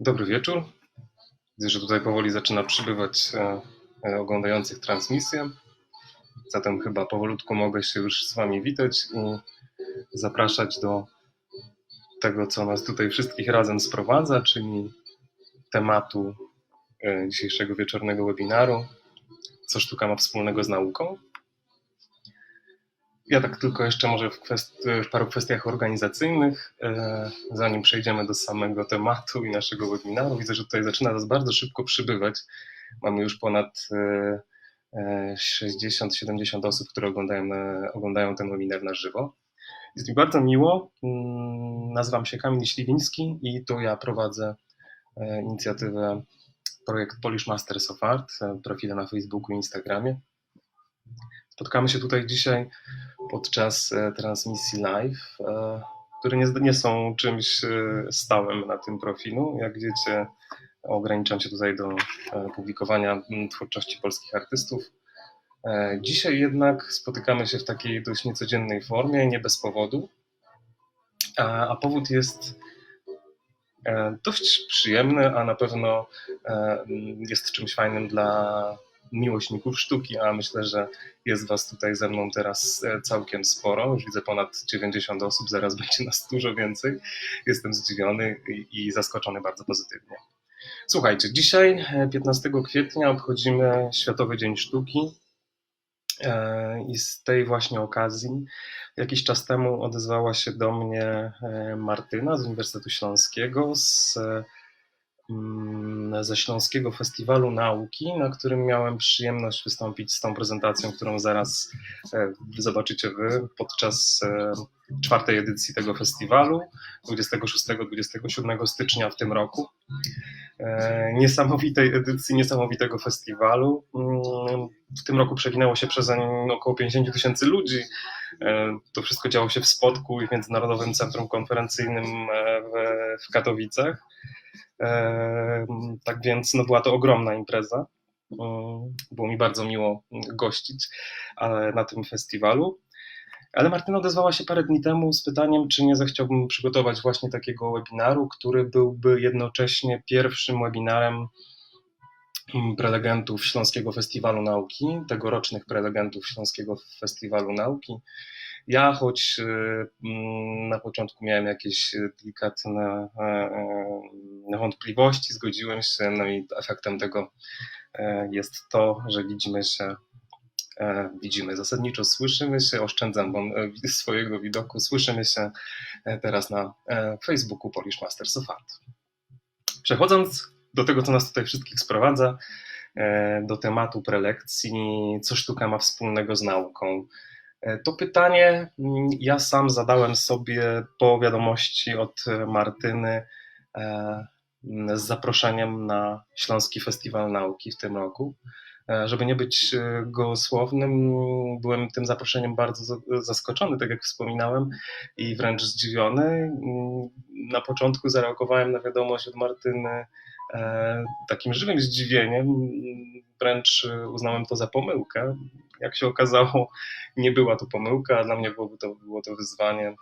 Dobry wieczór. Widzę, że tutaj powoli zaczyna przybywać oglądających transmisję. Zatem chyba powolutku mogę się już z Wami witać i zapraszać do tego, co nas tutaj wszystkich razem sprowadza, czyli tematu dzisiejszego wieczornego webinaru. Co sztuka ma wspólnego z nauką? Ja tak tylko jeszcze może w paru kwestiach organizacyjnych, zanim przejdziemy do samego tematu i naszego webinaru. Widzę, że tutaj zaczyna nas bardzo szybko przybywać. Mamy już ponad 60-70 osób, które oglądają ten webinar na żywo. Jest mi bardzo miło. Nazywam się Kamil Śliwiński i to ja prowadzę inicjatywę projekt Polish Masters of Art, profile na Facebooku i Instagramie. Spotkamy się tutaj dzisiaj podczas transmisji live, które nie są czymś stałym na tym profilu. Jak wiecie, ograniczam się tutaj do publikowania twórczości polskich artystów. Dzisiaj jednak spotykamy się w takiej dość niecodziennej formie, nie bez powodu, a powód jest dość przyjemny, a na pewno jest czymś fajnym dla miłośników sztuki, a myślę, że jest Was tutaj ze mną teraz całkiem sporo. Już widzę ponad 90 osób, zaraz będzie nas dużo więcej. Jestem zdziwiony i zaskoczony bardzo pozytywnie. Słuchajcie, dzisiaj 15 kwietnia obchodzimy Światowy Dzień Sztuki i z tej właśnie okazji jakiś czas temu odezwała się do mnie Martyna z Uniwersytetu Śląskiego, ze Śląskiego Festiwalu Nauki, na którym miałem przyjemność wystąpić z tą prezentacją, którą zaraz zobaczycie Wy podczas czwartej edycji tego festiwalu 26-27 stycznia w tym roku. Niesamowitej edycji, niesamowitego festiwalu. W tym roku przewinęło się przezeń około 50 000 ludzi. To wszystko działo się w Spodku i w Międzynarodowym Centrum Konferencyjnym w Katowicach. Tak więc była to ogromna impreza. Było mi bardzo miło gościć na tym festiwalu. Ale Martyna odezwała się parę dni temu z pytaniem, czy nie zechciałbym przygotować właśnie takiego webinaru, który byłby jednocześnie pierwszym webinarem prelegentów Śląskiego Festiwalu Nauki, tegorocznych prelegentów Śląskiego Festiwalu Nauki. Ja, choć na początku miałem jakieś delikatne wątpliwości, zgodziłem się, no i efektem tego jest to, że widzimy zasadniczo, słyszymy się, oszczędzam wam swojego widoku, słyszymy się teraz na Facebooku Polish Masters of Art. Przechodząc do tego, co nas tutaj wszystkich sprowadza, do tematu prelekcji, co sztuka ma wspólnego z nauką. To pytanie ja sam zadałem sobie po wiadomości od Martyny z zaproszeniem na Śląski Festiwal Nauki w tym roku. Żeby nie być gołosłownym, byłem tym zaproszeniem bardzo zaskoczony, tak jak wspominałem, i wręcz zdziwiony. Na początku zareagowałem na wiadomość od Martyny takim żywym zdziwieniem, wręcz uznałem to za pomyłkę. Jak się okazało, nie była to pomyłka, a dla mnie było to wyzwanie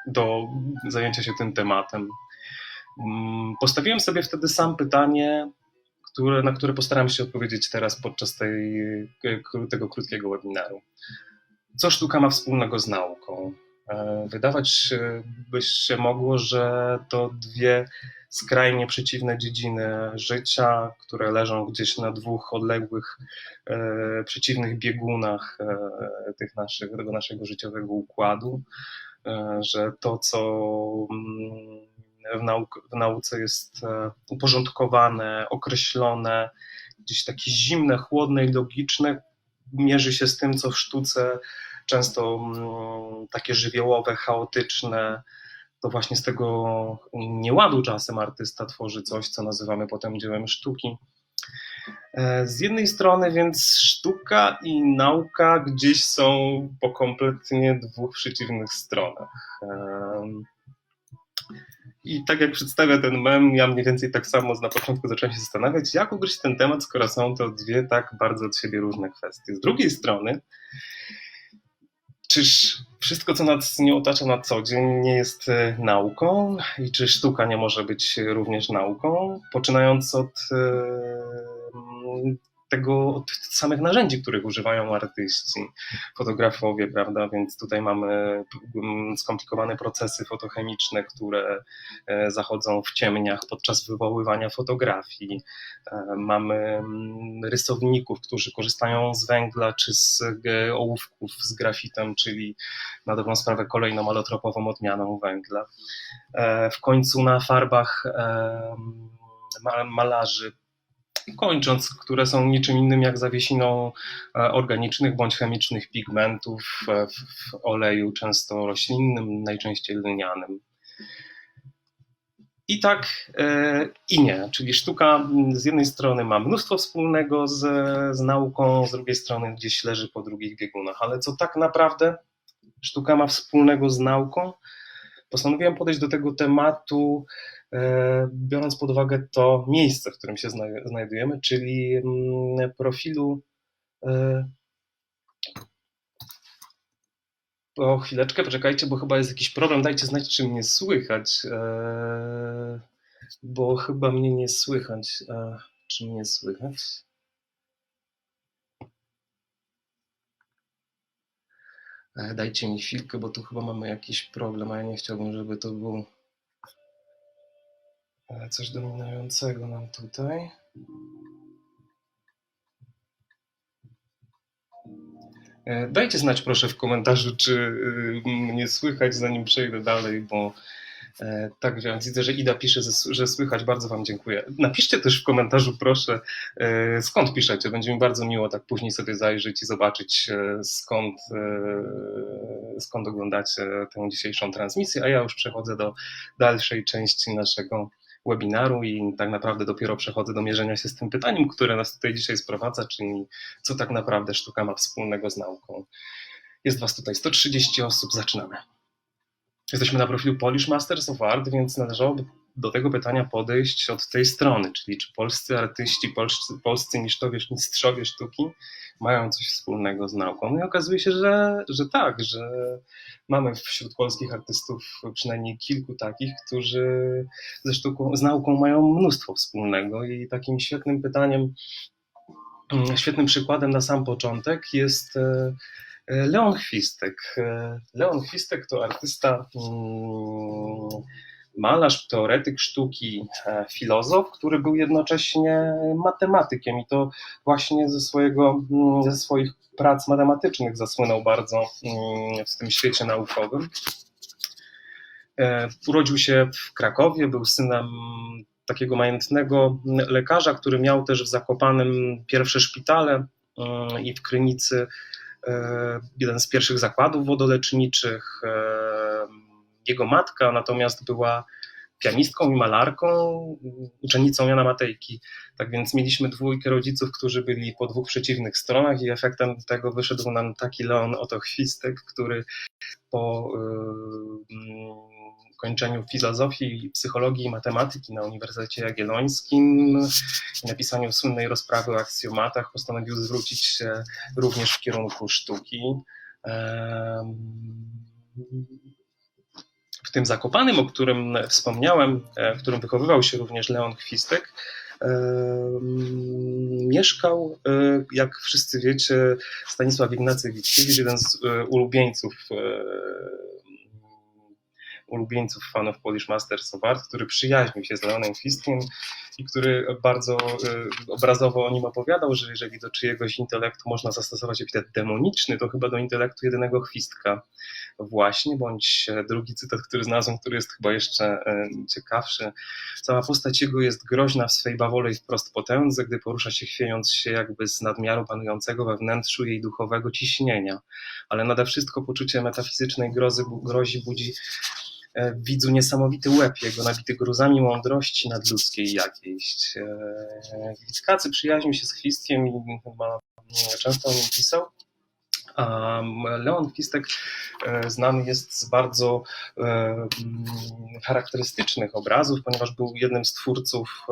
do zajęcia się tym tematem. Postawiłem sobie wtedy sam pytanie, na które postaram się odpowiedzieć teraz podczas tego krótkiego webinaru. Co sztuka ma wspólnego z nauką? Wydawać by się mogło, że to dwie skrajnie przeciwne dziedziny życia, które leżą gdzieś na dwóch odległych, przeciwnych biegunach tego naszego życiowego układu, że to, co w nauce jest uporządkowane, określone, gdzieś takie zimne, chłodne i logiczne, mierzy się z tym, co w sztuce często takie żywiołowe, chaotyczne. To właśnie z tego nieładu czasem artysta tworzy coś, co nazywamy potem dziełem sztuki. Z jednej strony więc sztuka i nauka gdzieś są po kompletnie dwóch przeciwnych stronach. I tak jak przedstawia ten mem, ja mniej więcej tak samo na początku zacząłem się zastanawiać, jak ugryźć ten temat, skoro są to dwie tak bardzo od siebie różne kwestie. Z drugiej strony, czyż Wszystko, co nas nie otacza na co dzień, nie jest nauką i czy sztuka nie może być również nauką, poczynając od od samych narzędzi, których używają artyści, fotografowie, prawda? Więc tutaj mamy skomplikowane procesy fotochemiczne, które zachodzą w ciemniach podczas wywoływania fotografii. Mamy rysowników, którzy korzystają z węgla czy z ołówków z grafitem, czyli na dobrą sprawę kolejną alotropową odmianą węgla. W końcu na farbach malarzy, kończąc, które są niczym innym jak zawiesiną organicznych bądź chemicznych pigmentów w oleju, często roślinnym, najczęściej lnianym. I tak i nie, czyli sztuka z jednej strony ma mnóstwo wspólnego z nauką, z drugiej strony gdzieś leży po drugich biegunach, ale co tak naprawdę sztuka ma wspólnego z nauką? Postanowiłem podejść do tego tematu, biorąc pod uwagę to miejsce, w którym się znajdujemy, czyli profilu. O, chwileczkę, poczekajcie, bo chyba jest jakiś problem. Dajcie znać, czy mnie słychać, bo chyba mnie nie słychać. Czy mnie słychać? Dajcie mi chwilkę, bo tu chyba mamy jakiś problem, a ja nie chciałbym, żeby to był coś dominującego nam tutaj. Dajcie znać proszę w komentarzu, czy mnie słychać, zanim przejdę dalej, bo tak więc widzę, że Ida pisze, że słychać, bardzo Wam dziękuję. Napiszcie też w komentarzu proszę, skąd piszecie, będzie mi bardzo miło tak później sobie zajrzeć i zobaczyć skąd oglądacie tę dzisiejszą transmisję, a ja już przechodzę do dalszej części naszego webinaru i tak naprawdę dopiero przechodzę do mierzenia się z tym pytaniem, które nas tutaj dzisiaj sprowadza, czyli co tak naprawdę sztuka ma wspólnego z nauką. Jest Was tutaj 130 osób, zaczynamy. Jesteśmy na profilu Polish Masters of Art, więc należałoby do tego pytania podejść od tej strony, czyli czy polscy artyści, polscy mistrzowie sztuki mają coś wspólnego z nauką. No i okazuje się, że tak, że mamy wśród polskich artystów przynajmniej kilku takich, którzy z nauką mają mnóstwo wspólnego i takim świetnym pytaniem, świetnym przykładem na sam początek jest Leon Chwistek. Leon Chwistek to artysta, malarz, teoretyk sztuki, filozof, który był jednocześnie matematykiem i to właśnie ze swoich prac matematycznych zasłynął bardzo w tym świecie naukowym. Urodził się w Krakowie, był synem takiego majętnego lekarza, który miał też w Zakopanem pierwsze szpitale i w Krynicy jeden z pierwszych zakładów wodoleczniczych. Jego matka natomiast była pianistką i malarką, uczennicą Jana Matejki. Tak więc mieliśmy dwójkę rodziców, którzy byli po dwóch przeciwnych stronach i efektem tego wyszedł nam taki Leon Oto Chwistek, który po kończeniu filozofii, psychologii i matematyki na Uniwersytecie Jagiellońskim i napisaniu słynnej rozprawy o aksjomatach postanowił zwrócić się również w kierunku sztuki. W tym Zakopanem, o którym wspomniałem, w którym wychowywał się również Leon Chwistek, mieszkał, jak wszyscy wiecie, Stanisław Ignacy Witkiewicz, jeden z ulubieńców fanów Polish Masters of Art, który przyjaźnił się z Leonem Chwistkiem i który bardzo obrazowo o nim opowiadał, że jeżeli do czyjegoś intelektu można zastosować epitet demoniczny, to chyba do intelektu jedynego Chwistka właśnie, bądź drugi cytat, który znalazłem, który jest chyba jeszcze ciekawszy. Cała postać jego jest groźna w swej bawole i wprost potędze, gdy porusza się chwiejąc się jakby z nadmiaru panującego we wnętrzu jej duchowego ciśnienia, ale nade wszystko poczucie metafizycznej grozi budzi widzu niesamowity łeb jego, nabity gruzami mądrości nadludzkiej jakiejś. Witkacy przyjaźnił się z Chwistkiem i chyba często o nim pisał. A Leon Chwistek znany jest z bardzo charakterystycznych obrazów, ponieważ był jednym z twórców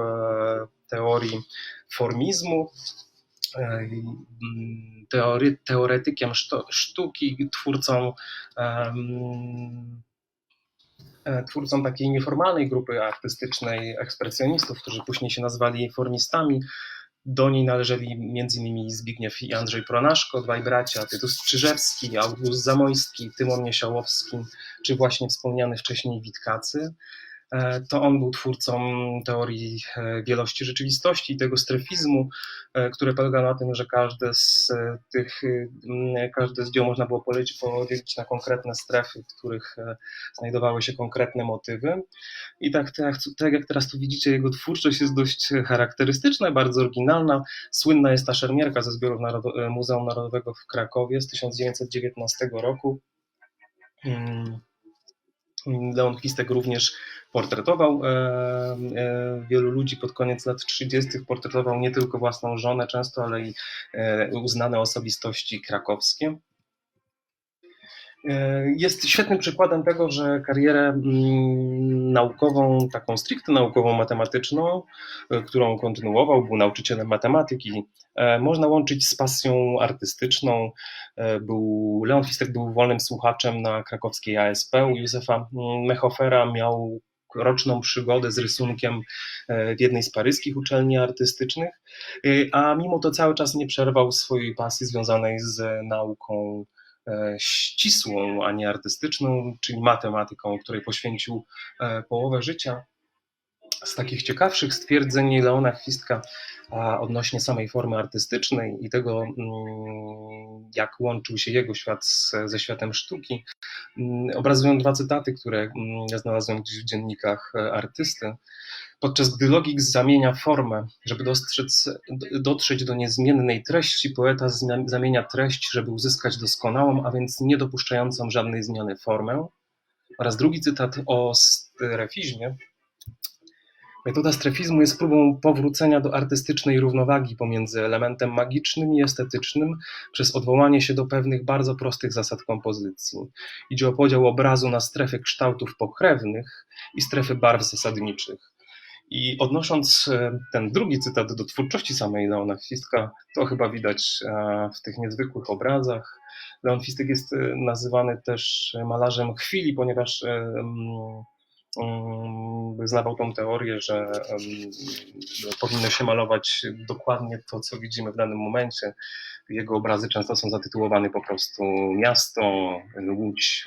teorii formizmu teoretykiem sztuki, twórcą takiej nieformalnej grupy artystycznej ekspresjonistów, którzy później się nazwali formistami. Do niej należeli m.in. Zbigniew i Andrzej Pronaszko, dwaj bracia, Tytus Strzyżewski, August Zamojski, Tymon Niesiałowski, czy właśnie wspomniany wcześniej Witkacy. To on był twórcą teorii wielości rzeczywistości i tego strefizmu, które polega na tym, że każde z dzieł można było podzielić na konkretne strefy, w których znajdowały się konkretne motywy. I tak jak teraz tu widzicie, jego twórczość jest dość charakterystyczna, bardzo oryginalna. Słynna jest ta szermierka ze zbiorów Muzeum Narodowego w Krakowie z 1919 roku. Leon Chwistek również portretował wielu ludzi pod koniec lat 30. Portretował nie tylko własną żonę często, ale i uznane osobistości krakowskie. Jest świetnym przykładem tego, że karierę naukową, taką stricte naukową, matematyczną, którą kontynuował, był nauczycielem matematyki, można łączyć z pasją artystyczną. Leon Chwistek był wolnym słuchaczem na krakowskiej ASP u Józefa Mechofera, miał roczną przygodę z rysunkiem w jednej z paryskich uczelni artystycznych, a mimo to cały czas nie przerwał swojej pasji związanej z nauką ścisłą, a nie artystyczną, czyli matematyką, której poświęcił połowę życia. Z takich ciekawszych stwierdzeń Leona Chwistka odnośnie samej formy artystycznej i tego, jak łączył się jego świat ze światem sztuki, obrazują dwa cytaty, które znalazłem gdzieś w dziennikach artysty. Podczas gdy logik zamienia formę, żeby dotrzeć do niezmiennej treści, poeta zamienia treść, żeby uzyskać doskonałą, a więc niedopuszczającą żadnej zmiany formę. Oraz drugi cytat o strefizmie. Metoda strefizmu jest próbą powrócenia do artystycznej równowagi pomiędzy elementem magicznym i estetycznym przez odwołanie się do pewnych bardzo prostych zasad kompozycji. Idzie o podział obrazu na strefy kształtów pokrewnych i strefy barw zasadniczych. I odnosząc ten drugi cytat do twórczości samej Leona Chwistka, to chyba widać w tych niezwykłych obrazach. Leon Chwistek jest nazywany też malarzem chwili, ponieważ wyznawał tą teorię, że powinno się malować dokładnie to, co widzimy w danym momencie. Jego obrazy często są zatytułowane po prostu miasto, Łódź,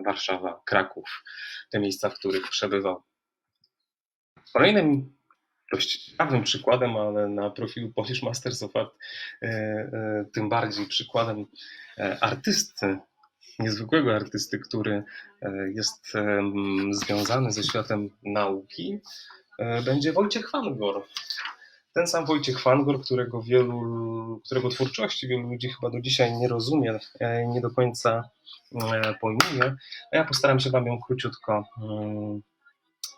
Warszawa, Kraków, te miejsca, w których przebywał. Kolejnym dość ciekawym przykładem, ale na profilu Polish Masters of Art tym bardziej przykładem artysty, niezwykłego artysty, który jest związany ze światem nauki, będzie Wojciech Fangor. Ten sam Wojciech Fangor, którego twórczości wielu ludzi chyba do dzisiaj nie rozumie, nie do końca pojmuje, a ja postaram się Wam ją króciutko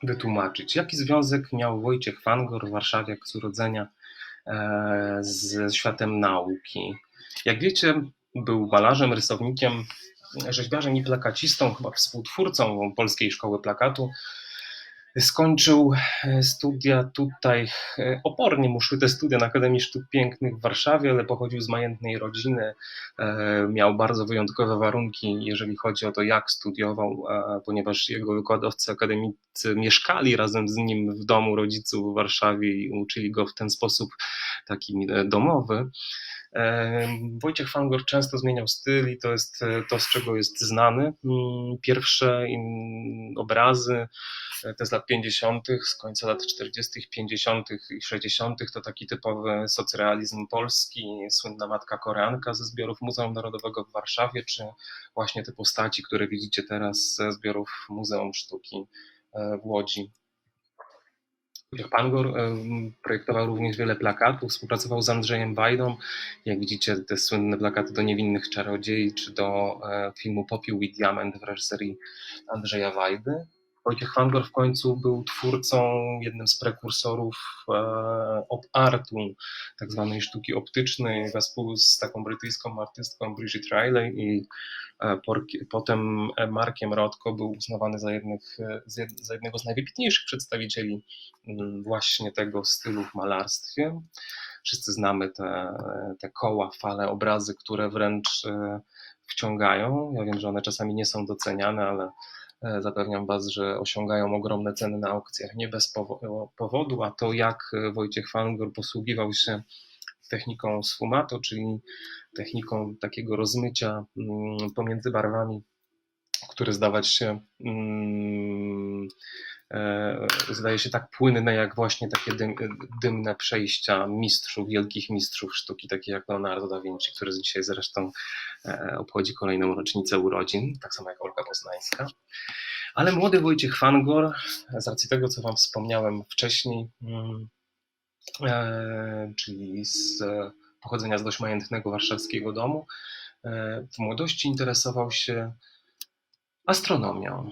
wytłumaczyć. Jaki związek miał Wojciech Fangor, warszawiak z urodzenia, ze światem nauki? Jak wiecie, był malarzem, rysownikiem, rzeźbiarzem i plakacistą, chyba współtwórcą Polskiej Szkoły Plakatu. Skończył studia tutaj, opornie mu szły te studia na Akademii Sztuk Pięknych w Warszawie, ale pochodził z majętnej rodziny, miał bardzo wyjątkowe warunki, jeżeli chodzi o to, jak studiował, ponieważ jego wykładowcy akademicy mieszkali razem z nim w domu rodziców w Warszawie i uczyli go w ten sposób taki domowy. Wojciech Fangor często zmieniał styl i to jest to, z czego jest znany. Pierwsze obrazy, te z lat 50., z końca lat 40., 50. i 60. to taki typowy socrealizm polski, słynna Matka Koreanka ze zbiorów Muzeum Narodowego w Warszawie, czy właśnie te postaci, które widzicie teraz ze zbiorów Muzeum Sztuki w Łodzi. Fangor projektował również wiele plakatów, współpracował z Andrzejem Wajdą. Jak widzicie, te słynne plakaty do Niewinnych Czarodziei, czy do filmu Popiół i Diament w reżyserii Andrzeja Wajdy. Wojciech Fangor w końcu był twórcą, jednym z prekursorów op-artu, tak zwanej sztuki optycznej, wespół z taką brytyjską artystką Bridget Riley i potem Markiem Rothko był uznawany za jednego z najwybitniejszych przedstawicieli właśnie tego stylu w malarstwie. Wszyscy znamy te koła, fale, obrazy, które wręcz wciągają. Ja wiem, że one czasami nie są doceniane, ale zapewniam Was, że osiągają ogromne ceny na aukcjach nie bez powodu, a to jak Wojciech Fangor posługiwał się techniką sfumato, czyli techniką takiego rozmycia pomiędzy barwami, które zdaje się tak płynne jak właśnie takie dymne przejścia mistrzów, wielkich mistrzów sztuki, takich jak Leonardo da Vinci, który dzisiaj zresztą obchodzi kolejną rocznicę urodzin, tak samo jak Olga Poznańska. Ale młody Wojciech Fangor, z racji tego, co Wam wspomniałem wcześniej, czyli z pochodzenia z dość majętnego warszawskiego domu, w młodości interesował się astronomią,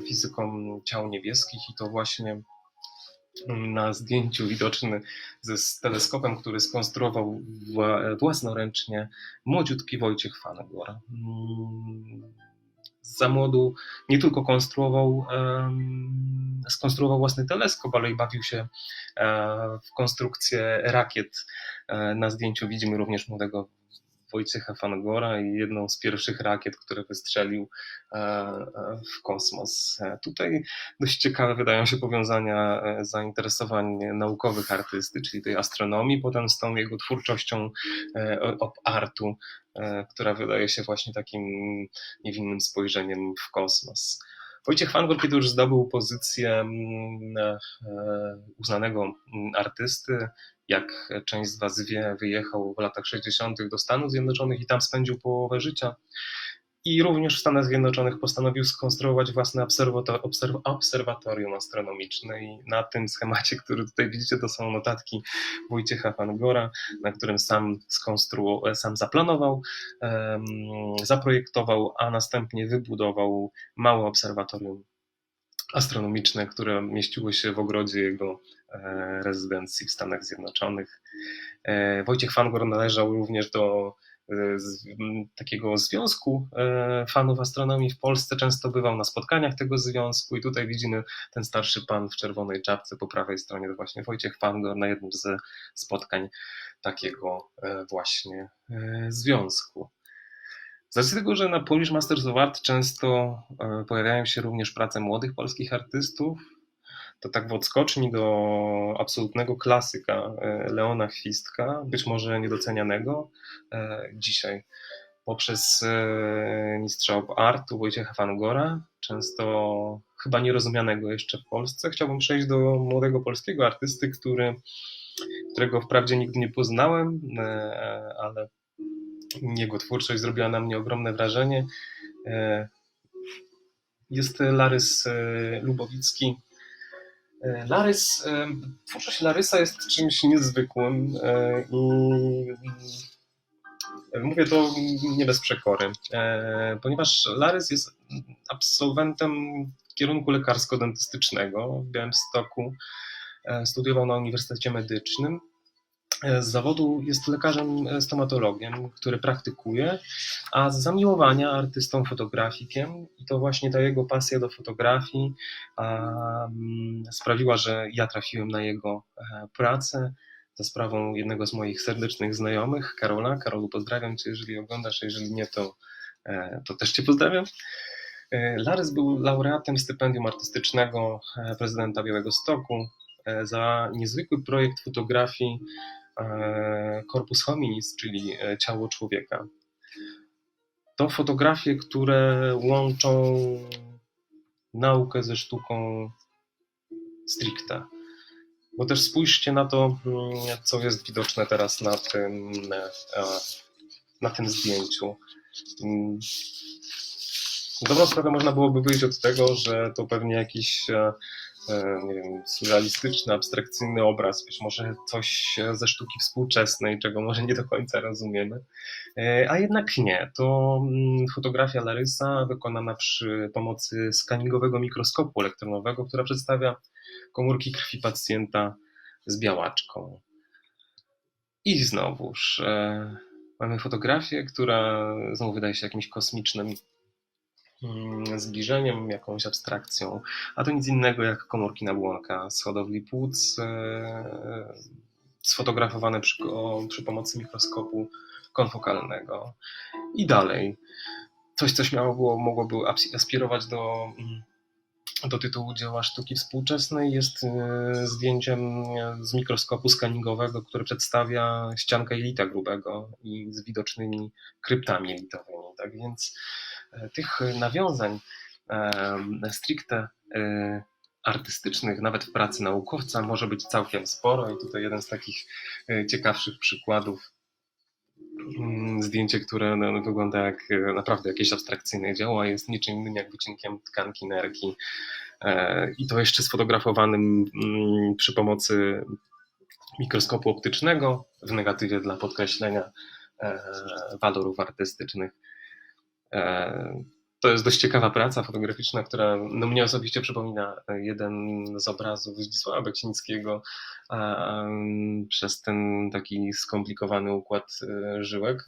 fizyką ciał niebieskich i to właśnie na zdjęciu widoczny z teleskopem, który skonstruował własnoręcznie młodziutki Wojciech Fangor. Za młodu nie tylko skonstruował własny teleskop, ale i bawił się w konstrukcję rakiet. Na zdjęciu widzimy również młodego Wojciecha Fangora i jedną z pierwszych rakiet, które wystrzelił w kosmos. Tutaj dość ciekawe wydają się powiązania zainteresowań naukowych artysty, czyli tej astronomii, potem z tą jego twórczością op-artu, która wydaje się właśnie takim niewinnym spojrzeniem w kosmos. Wojciech Fangor, kiedy już zdobył pozycję uznanego artysty, jak część z Was wie, wyjechał w latach 60. do Stanów Zjednoczonych i tam spędził połowę życia. I również w Stanach Zjednoczonych postanowił skonstruować własne obserwatorium astronomiczne i na tym schemacie, który tutaj widzicie, to są notatki Wojciecha Fangora, na którym sam zaplanował, zaprojektował, a następnie wybudował małe obserwatorium astronomiczne, które mieściło się w ogrodzie jego rezydencji w Stanach Zjednoczonych. Wojciech Fangor należał również do takiego związku fanów astronomii w Polsce, często bywał na spotkaniach tego związku i tutaj widzimy ten starszy pan w czerwonej czapce po prawej stronie, to właśnie Wojciech Fangor na jednym ze spotkań takiego właśnie związku. Z racji tego, że na Polish Masters of Art często pojawiają się również prace młodych polskich artystów, to tak w odskoczni do absolutnego klasyka Leona Chwistka, być może niedocenianego dzisiaj poprzez mistrza artu Wojciecha Fangora, często chyba nierozumianego jeszcze w Polsce. Chciałbym przejść do młodego polskiego artysty, którego wprawdzie nigdy nie poznałem, ale jego twórczość zrobiła na mnie ogromne wrażenie. Jest Larys Lubowicki. Twórczość Larysa jest czymś niezwykłym i mówię to nie bez przekory, ponieważ Larys jest absolwentem kierunku lekarsko-dentystycznego w Białymstoku, studiował na Uniwersytecie Medycznym. Z zawodu jest lekarzem stomatologiem, który praktykuje, a z zamiłowania artystą fotografikiem i to właśnie ta jego pasja do fotografii sprawiła, że ja trafiłem na jego pracę za sprawą jednego z moich serdecznych znajomych, Karola. Karolu, pozdrawiam Cię, jeżeli oglądasz, a jeżeli nie, to też Cię pozdrawiam. Larys był laureatem stypendium artystycznego prezydenta Białegostoku za niezwykły projekt fotografii Corpus Hominis, czyli ciało człowieka. To fotografie, które łączą naukę ze sztuką stricte. Bo też spójrzcie na to, co jest widoczne teraz na tym zdjęciu. Dobrą sprawę można byłoby wyjść od tego, że to pewnie jakiś nie wiem, surrealistyczny, abstrakcyjny obraz, być może coś ze sztuki współczesnej, czego może nie do końca rozumiemy, a jednak nie. To fotografia Larysa wykonana przy pomocy skaningowego mikroskopu elektronowego, która przedstawia komórki krwi pacjenta z białaczką. I znowuż mamy fotografię, która znowu wydaje się jakimś kosmicznym zbliżeniem, jakąś abstrakcją, a to nic innego jak komórki nabłonka z hodowli płuc, sfotografowane przy pomocy mikroskopu konfokalnego. I dalej. Coś, co mogłoby aspirować do tytułu dzieła sztuki współczesnej, jest zdjęciem z mikroskopu skaningowego, które przedstawia ściankę jelita grubego i z widocznymi kryptami jelitowymi. Tak więc tych nawiązań stricte artystycznych, nawet w pracy naukowca, może być całkiem sporo i tutaj jeden z takich ciekawszych przykładów. Zdjęcie, które wygląda jak naprawdę jakieś abstrakcyjne dzieło, a jest niczym innym jak wycinkiem tkanki nerki. I to jeszcze sfotografowanym przy pomocy mikroskopu optycznego w negatywie dla podkreślenia walorów artystycznych. To jest dość ciekawa praca fotograficzna, która mnie osobiście przypomina jeden z obrazów Zdzisława Beksińskiego przez ten taki skomplikowany układ żyłek.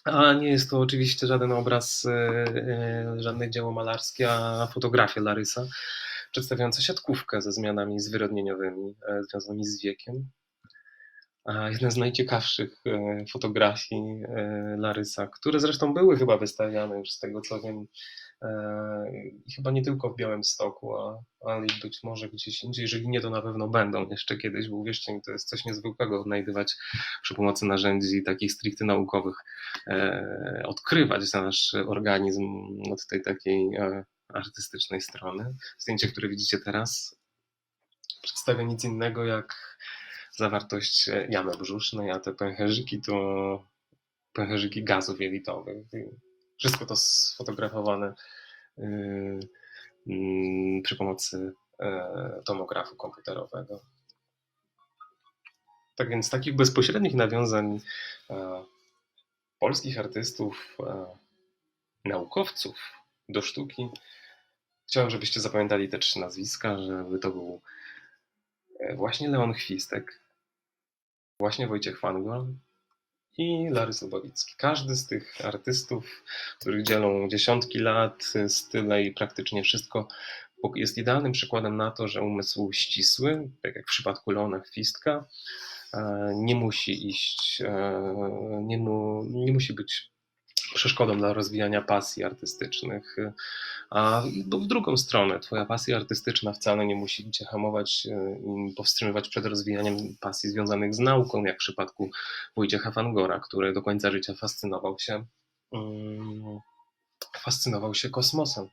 A nie jest to oczywiście żaden obraz, żadne dzieło malarskie, a fotografia Larysa przedstawiająca siatkówkę ze zmianami zwyrodnieniowymi związanymi z wiekiem. Jedna z najciekawszych fotografii Larysa, które zresztą były chyba wystawiane już z tego co wiem, chyba nie tylko w Białymstoku, ale być może gdzieś indziej, jeżeli nie, to na pewno będą jeszcze kiedyś, bo uwierzcie mi, to jest coś niezwykłego odnajdywać przy pomocy narzędzi takich stricte naukowych, odkrywać nasz organizm od tej takiej artystycznej strony. Zdjęcie, które widzicie teraz, przedstawia nic innego jak zawartość jamy brzusznej, a te pęcherzyki to pęcherzyki gazów jelitowych. Wszystko to sfotografowane przy pomocy tomografu komputerowego. Tak więc takich bezpośrednich nawiązań polskich artystów, naukowców do sztuki chciałem, żebyście zapamiętali te 3 nazwiska, żeby to był właśnie Leon Chwistek, właśnie Wojciech Fangol i Larys Lubowicki. Każdy z tych artystów, których dzielą dziesiątki lat, style i praktycznie wszystko, jest idealnym przykładem na to, że umysł ścisły, tak jak w przypadku Leona Chwistka, nie musi iść, nie musi być przeszkodą dla rozwijania pasji artystycznych. A w drugą stronę, twoja pasja artystyczna wcale nie musi cię hamować i powstrzymywać przed rozwijaniem pasji związanych z nauką, jak w przypadku Wojciecha Fangora, który do końca życia fascynował się kosmosem.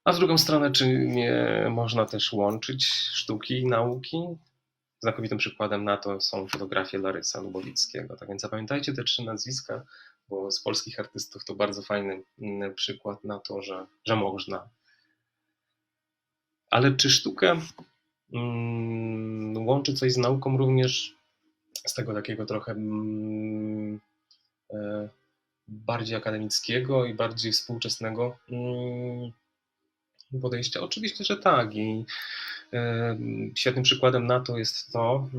A w drugą stronę, czy nie można też łączyć sztuki i nauki? Znakomitym przykładem na to są fotografie Larysa Lubowickiego. Tak więc zapamiętajcie te 3 nazwiska, bo z polskich artystów to bardzo fajny przykład na to, że można. Ale czy sztukę łączy coś z nauką również z tego takiego trochę bardziej akademickiego i bardziej współczesnego podejścia? Oczywiście, że tak. I świetnym przykładem na to jest to,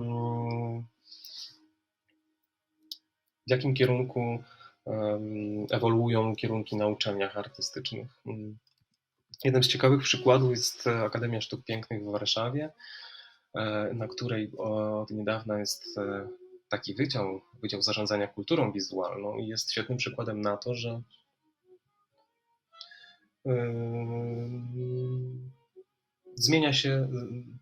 w jakim kierunku ewoluują kierunki na uczelniach artystycznych. Jeden z ciekawych przykładów jest Akademia Sztuk Pięknych w Warszawie, na której od niedawna jest taki Wydział Zarządzania Kulturą Wizualną i jest świetnym przykładem na to, że zmienia się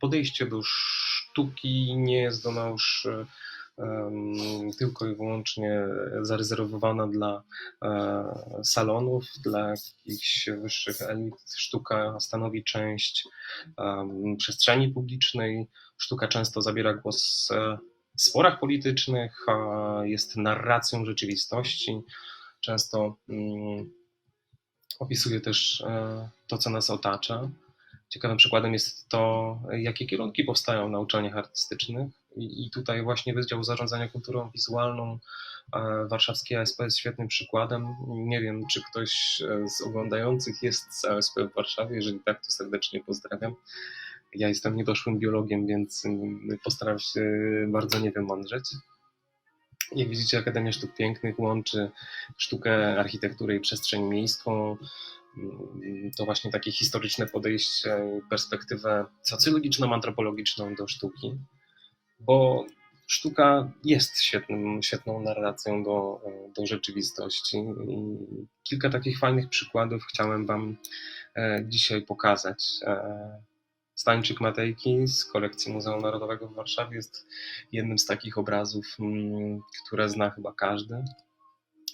podejście do sztuki, nie jest ona już tylko i wyłącznie zarezerwowana dla salonów, dla jakichś wyższych elit. Sztuka stanowi część przestrzeni publicznej. Sztuka często zabiera głos w sporach politycznych, jest narracją rzeczywistości. Często opisuje też to, co nas otacza. Ciekawym przykładem jest to, jakie kierunki powstają na uczelniach artystycznych. I tutaj właśnie Wydział Zarządzania Kulturą Wizualną warszawskiej ASP jest świetnym przykładem. Nie wiem, czy ktoś z oglądających jest z ASP w Warszawie. Jeżeli tak, to serdecznie pozdrawiam. Ja jestem niedoszłym biologiem, więc postaram się bardzo nie wymądrzeć. Jak widzicie, Akademia Sztuk Pięknych łączy sztukę, architekturę i przestrzeń miejską. to właśnie takie historyczne podejście, perspektywę socjologiczną, antropologiczną do sztuki, bo sztuka jest świetną narracją do rzeczywistości i kilka takich fajnych przykładów chciałem Wam dzisiaj pokazać. Stańczyk Matejki z kolekcji Muzeum Narodowego w Warszawie jest jednym z takich obrazów, które zna chyba każdy.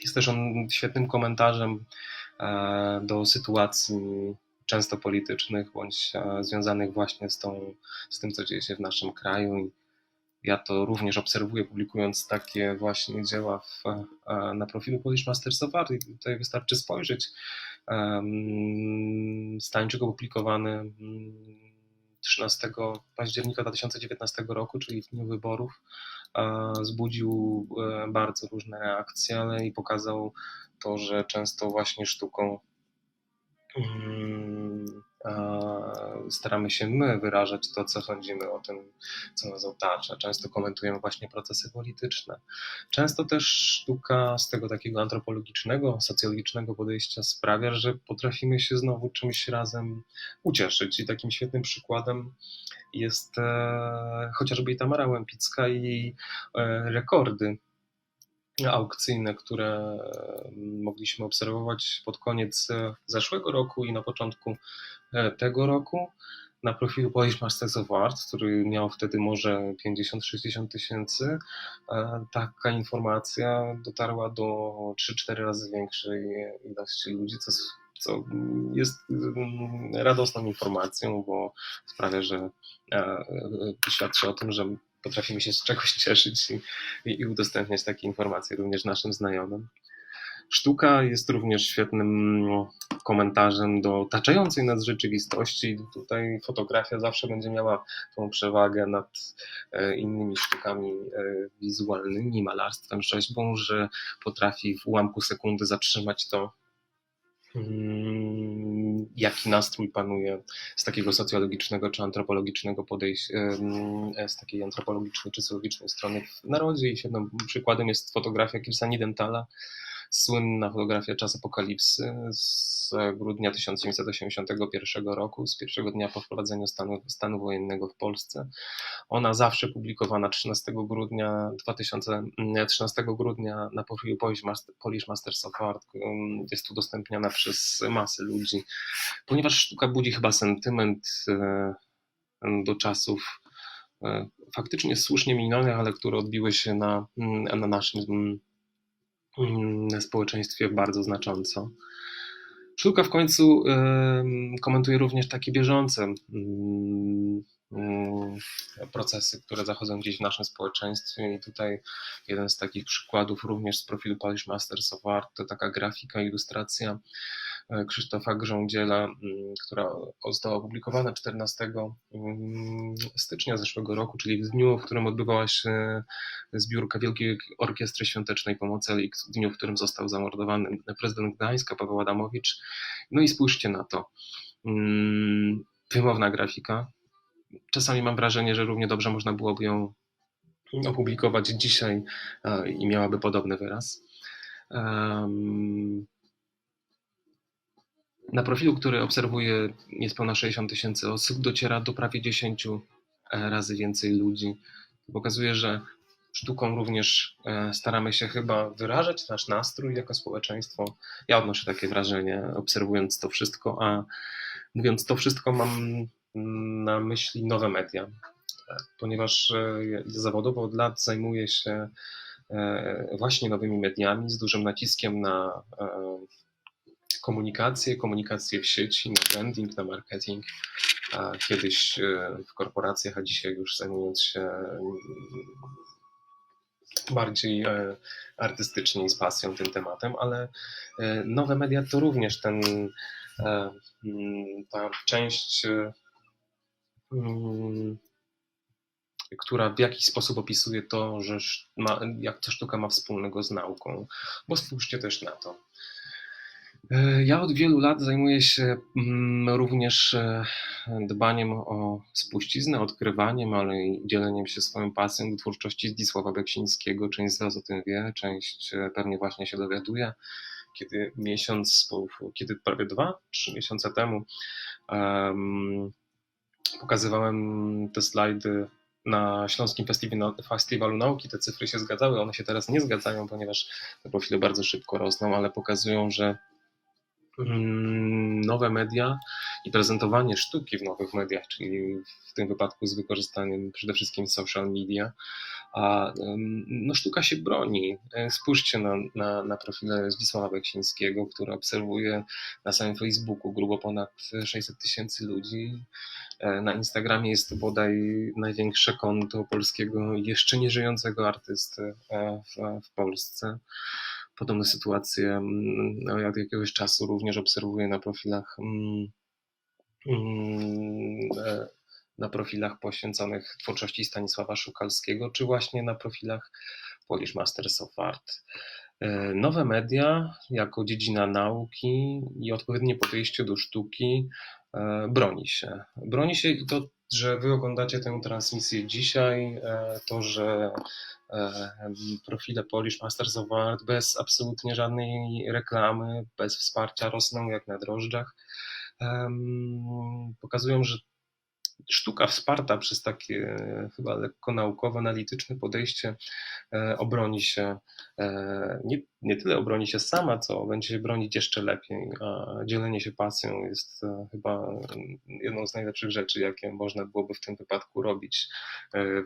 Jest też on świetnym komentarzem do sytuacji często politycznych, bądź związanych właśnie z tym, co dzieje się w naszym kraju. I ja to również obserwuję, publikując takie właśnie dzieła na profilu Polish Masters of Art. I tutaj wystarczy spojrzeć. Stańczyk opublikowany 13 października 2019 roku, czyli w dniu wyborów, zbudził bardzo różne reakcje, ale i pokazał to, że często właśnie sztuką staramy się my wyrażać to, co sądzimy o tym, co nas otacza. Często komentujemy właśnie procesy polityczne. Często też sztuka z tego takiego antropologicznego, socjologicznego podejścia sprawia, że potrafimy się znowu czymś razem ucieszyć. I takim świetnym przykładem jest chociażby i Tamara Łępicka i jej rekordy aukcyjne, które mogliśmy obserwować pod koniec zeszłego roku i na początku tego roku na profilu Polish Masters of Art, który miał wtedy może 50-60 tysięcy. Taka informacja dotarła do 3-4 razy większej ilości ludzi, co jest radosną informacją, bo sprawia, że świadczy o tym, że potrafimy się z czegoś cieszyć i udostępniać takie informacje również naszym znajomym. Sztuka jest również świetnym komentarzem do otaczającej nas rzeczywistości. Tutaj fotografia zawsze będzie miała tą przewagę nad innymi sztukami wizualnymi, malarstwem, rzeźbą, że potrafi w ułamku sekundy zatrzymać to, jaki nastrój panuje z takiego socjologicznego czy antropologicznego podejścia, z takiej antropologicznej czy socjologicznej strony w narodzie. I świetnym przykładem jest fotografia Kirsa Nidenthala, słynna fotografia Czas Apokalipsy z grudnia 1981 roku, z pierwszego dnia po wprowadzeniu stanu wojennego w Polsce. Ona zawsze publikowana 13 grudnia na profilu Polish Masters of Art jest udostępniana przez masę ludzi, ponieważ sztuka budzi chyba sentyment do czasów faktycznie słusznie minionych, ale które odbiły się na naszym społeczeństwie bardzo znacząco. Sztuka w końcu komentuje również takie bieżące procesy, które zachodzą gdzieś w naszym społeczeństwie i tutaj jeden z takich przykładów również z profilu Polish Masters of Art to taka grafika, ilustracja Krzysztofa Grządziela, która została opublikowana 14 stycznia zeszłego roku, czyli w dniu, w którym odbywała się zbiórka Wielkiej Orkiestry Świątecznej Pomocy, ale w dniu, w którym został zamordowany prezydent Gdańska Paweł Adamowicz. No i spójrzcie na to. Wymowna grafika. Czasami mam wrażenie, że równie dobrze można byłoby ją opublikować dzisiaj i miałaby podobny wyraz. Na profilu, który obserwuję niespełna 60 tysięcy osób, dociera do prawie 10 razy więcej ludzi. Pokazuje, że sztuką również staramy się chyba wyrażać nasz nastrój jako społeczeństwo. Ja odnoszę takie wrażenie, obserwując to wszystko, a mówiąc to wszystko mam na myśli nowe media, ponieważ ja zawodowo od lat zajmuję się właśnie nowymi mediami z dużym naciskiem na komunikację w sieci, na branding, na marketing. Kiedyś w korporacjach, a dzisiaj już zajmując się bardziej artystycznie i z pasją tym tematem, ale nowe media to również ta część, która w jakiś sposób opisuje to, że jak ta sztuka ma wspólnego z nauką, bo spójrzcie też na to. Ja od wielu lat zajmuję się również dbaniem o spuściznę, odkrywaniem, ale i dzieleniem się swoją pasją do twórczości Zdzisława Beksińskiego. Część z Was o tym wie, część pewnie właśnie się dowiaduje. kiedy kiedy prawie 2-3 miesiące temu pokazywałem te slajdy na Śląskim Festiwalu Nauki, te cyfry się zgadzały, one się teraz nie zgadzają, ponieważ te profile bardzo szybko rosną, ale pokazują, że nowe media i prezentowanie sztuki w nowych mediach, czyli w tym wypadku z wykorzystaniem przede wszystkim social media, a no, sztuka się broni. Spójrzcie na profile Zdzisława Beksińskiego, który obserwuje na samym Facebooku grubo ponad 600 tysięcy ludzi. Na Instagramie jest to bodaj największe konto polskiego jeszcze nieżyjącego artysty w Polsce. Podobne sytuacje od jakiegoś czasu również obserwuję na profilach poświęconych twórczości Stanisława Szukalskiego, czy właśnie na profilach Polish Masters of Art. Nowe media jako dziedzina nauki i odpowiednie podejście do sztuki broni się. Broni się i to, że wy oglądacie tę transmisję dzisiaj, to, że profile Polish Masters of Art bez absolutnie żadnej reklamy, bez wsparcia rosną jak na drożdżach, pokazują, że sztuka wsparta przez takie chyba lekko naukowe, analityczne podejście obroni się, nie tyle obroni się sama, co będzie się bronić jeszcze lepiej, a dzielenie się pasją jest chyba jedną z najlepszych rzeczy, jakie można byłoby w tym wypadku robić,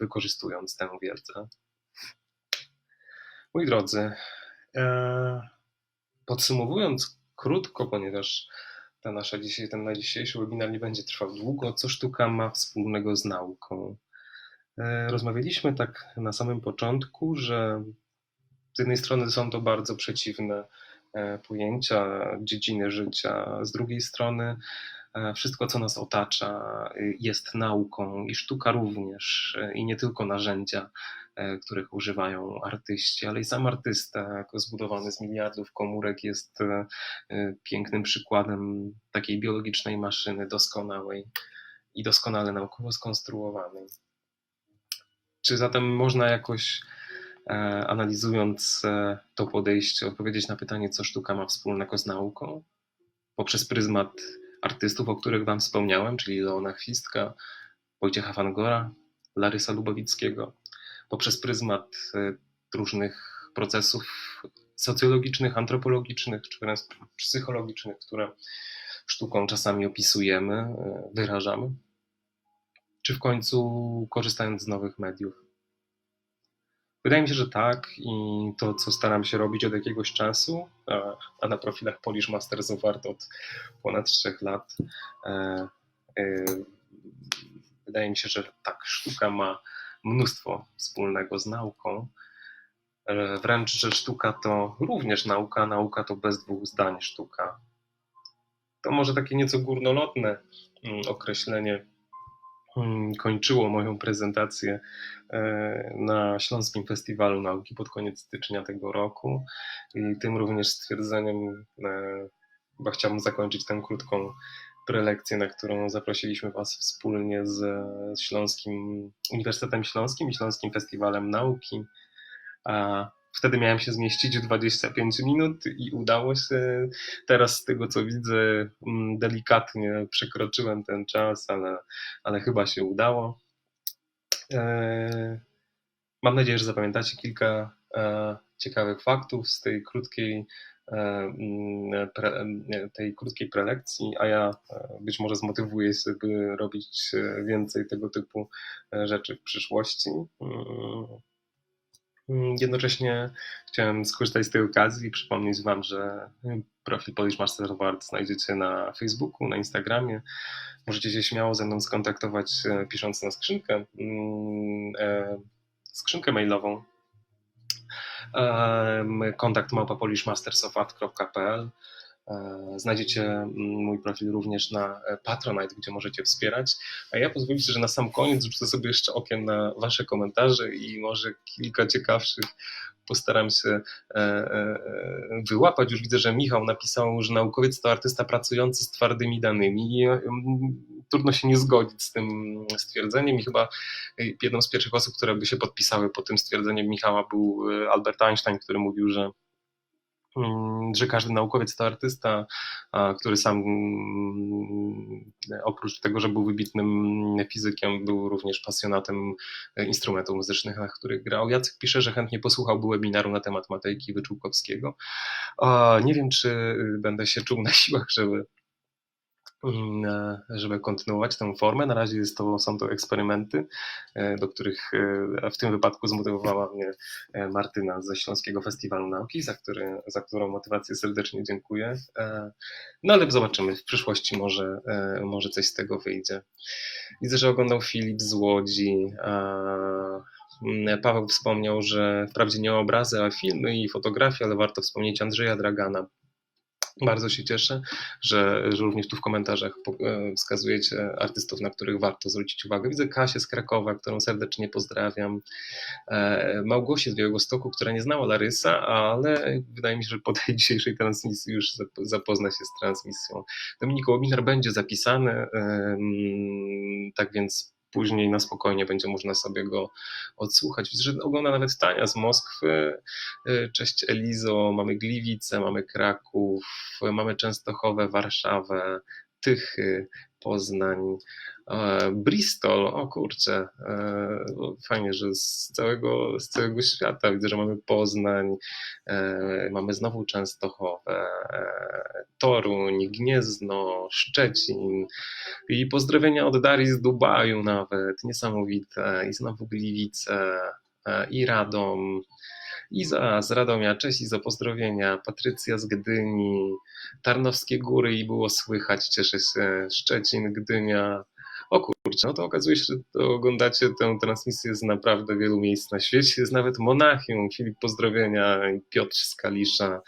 wykorzystując tę wiedzę. Moi drodzy, podsumowując krótko, ponieważ ten dzisiejszy webinar nie będzie trwał długo, co sztuka ma wspólnego z nauką? Rozmawialiśmy tak na samym początku, że z jednej strony są to bardzo przeciwne pojęcia, dziedziny życia, z drugiej strony wszystko, co nas otacza, jest nauką i sztuka również, i nie tylko narzędzia, których używają artyści, ale i sam artysta, jako zbudowany z miliardów komórek, jest pięknym przykładem takiej biologicznej maszyny doskonałej i doskonale naukowo skonstruowanej. Czy zatem można jakoś, analizując to podejście, odpowiedzieć na pytanie, co sztuka ma wspólnego z nauką? Poprzez pryzmat artystów, o których wam wspomniałem, czyli Leona Chwistka, Wojciecha Fangora, Larysa Lubowickiego, poprzez pryzmat różnych procesów socjologicznych, antropologicznych, czy wręcz psychologicznych, które sztuką czasami opisujemy, wyrażamy, czy w końcu korzystając z nowych mediów? Wydaje mi się, że tak, i to, co staram się robić od jakiegoś czasu, a na profilach Polish Masters of Art od ponad 3 lat, wydaje mi się, że tak, sztuka ma mnóstwo wspólnego z nauką, wręcz, że sztuka to również nauka, nauka to bez dwóch zdań sztuka. To może takie nieco górnolotne określenie kończyło moją prezentację na Śląskim Festiwalu Nauki pod koniec stycznia tego roku i tym również stwierdzeniem chyba chciałbym zakończyć tę krótką prelekcję, na którą zaprosiliśmy was wspólnie z Śląskim Uniwersytetem Śląskim i Śląskim Festiwalem Nauki. A wtedy miałem się zmieścić w 25 minut i udało się. Teraz z tego, co widzę, delikatnie przekroczyłem ten czas, ale chyba się udało. Mam nadzieję, że zapamiętacie kilka ciekawych faktów z tej krótkiej prelekcji, a ja być może zmotywuję się, by robić więcej tego typu rzeczy w przyszłości. Jednocześnie chciałem skorzystać z tej okazji i przypomnieć wam, że profil Polish Masters of Art znajdziecie na Facebooku, na Instagramie. Możecie się śmiało ze mną skontaktować, pisząc na skrzynkę mailową kontakt@polishmastersofart.pl. Znajdziecie mój profil również na Patronite, gdzie możecie wspierać. A ja pozwolicie, że na sam koniec rzucę sobie jeszcze okiem na wasze komentarze i może kilka ciekawszych postaram się wyłapać. Już widzę, że Michał napisał, że naukowiec to artysta pracujący z twardymi danymi. I trudno się nie zgodzić z tym stwierdzeniem i chyba jedną z pierwszych osób, które by się podpisały pod tym stwierdzeniem Michała, był Albert Einstein, który mówił, że że każdy naukowiec to artysta, który sam oprócz tego, że był wybitnym fizykiem, był również pasjonatem instrumentów muzycznych, na których grał. Jacek pisze, że chętnie posłuchałby webinaru na temat Matejki Wyczółkowskiego. Nie wiem, czy będę się czuł na siłach, żeby kontynuować tę formę. Na razie są to eksperymenty, do których w tym wypadku zmotywowała mnie Martyna ze Śląskiego Festiwalu Nauki, za którą motywację serdecznie dziękuję. No ale zobaczymy, w przyszłości może coś z tego wyjdzie. Widzę, że oglądał Filip z Łodzi. Paweł wspomniał, że wprawdzie nie obrazy, a filmy i fotografie, ale warto wspomnieć Andrzeja Dragana. Bardzo się cieszę, że również tu w komentarzach wskazujecie artystów, na których warto zwrócić uwagę. Widzę Kasię z Krakowa, którą serdecznie pozdrawiam. Małgosię z Białegostoku, która nie znała Larysa, ale wydaje mi się, że po tej dzisiejszej transmisji już zapozna się z transmisją. Dominiku, webinar będzie zapisany, tak więc później na spokojnie będzie można sobie go odsłuchać. Widzę, że ogląda nawet Tania z Moskwy. Cześć Elizo, mamy Gliwice, mamy Kraków, mamy Częstochowę, Warszawę, Tychy, Poznań, Bristol, o kurczę, fajnie, że z całego świata. Widzę, że mamy Poznań, mamy znowu Częstochowę, Toruń, Gniezno, Szczecin i pozdrowienia od Darii z Dubaju nawet, niesamowite, i znowu Gliwice, i Radom, Iza z Radomia, cześć Izo, pozdrowienia, Patrycja z Gdyni, Tarnowskie Góry i było słychać, cieszę się, Szczecin, Gdynia, o kurczę, no to okazuje się, że to oglądacie tę transmisję z naprawdę wielu miejsc na świecie, jest nawet Monachium, Filip, pozdrowienia, Piotr z Kalisza,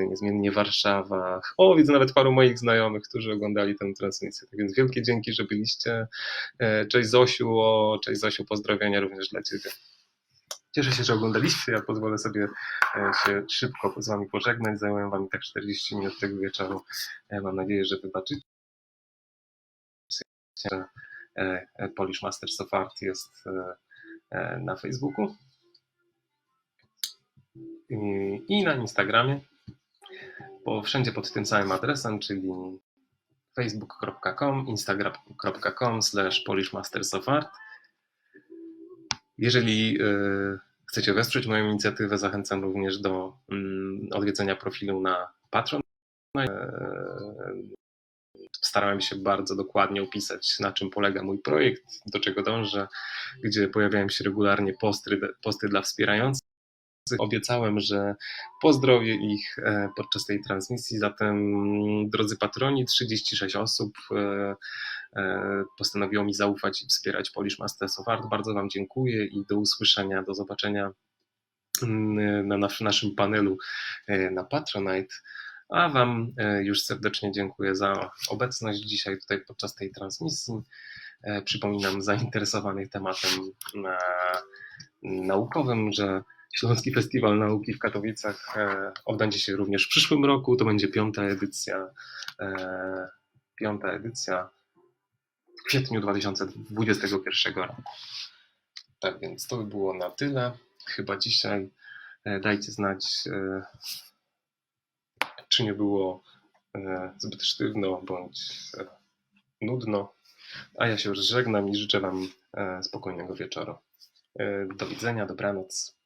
niezmiennie Warszawa, widzę nawet paru moich znajomych, którzy oglądali tę transmisję, tak więc wielkie dzięki, że byliście, cześć Zosiu, pozdrowienia również dla Ciebie. Cieszę się, że oglądaliście. Ja pozwolę sobie się szybko z Wami pożegnać. Zająłem Wam tak 40 minut tego wieczoru. Mam nadzieję, że wybaczycie. Polish Masters of Art jest na Facebooku i na Instagramie, bo wszędzie pod tym samym adresem, czyli facebook.com, instagram.com/Polish Masters of Art. Jeżeli chcecie wesprzeć moją inicjatywę, zachęcam również do odwiedzenia profilu na Patreon. Starałem się bardzo dokładnie opisać, na czym polega mój projekt, do czego dążę, gdzie pojawiają się regularnie posty dla wspierających. Obiecałem, że pozdrowię ich podczas tej transmisji, zatem drodzy patroni, 36 osób postanowiło mi zaufać i wspierać Polish Masters of Art. Bardzo Wam dziękuję i do usłyszenia, do zobaczenia na naszym panelu na Patronite. A Wam już serdecznie dziękuję za obecność dzisiaj tutaj podczas tej transmisji. Przypominam zainteresowanych tematem naukowym, że Śląski Festiwal Nauki w Katowicach odbędzie się również w przyszłym roku. To będzie piąta edycja w kwietniu 2021 roku. Tak więc to by było na tyle. Chyba dzisiaj. Dajcie znać, czy nie było zbyt sztywno bądź nudno. A ja się już żegnam i życzę Wam spokojnego wieczoru. Do widzenia, dobranoc.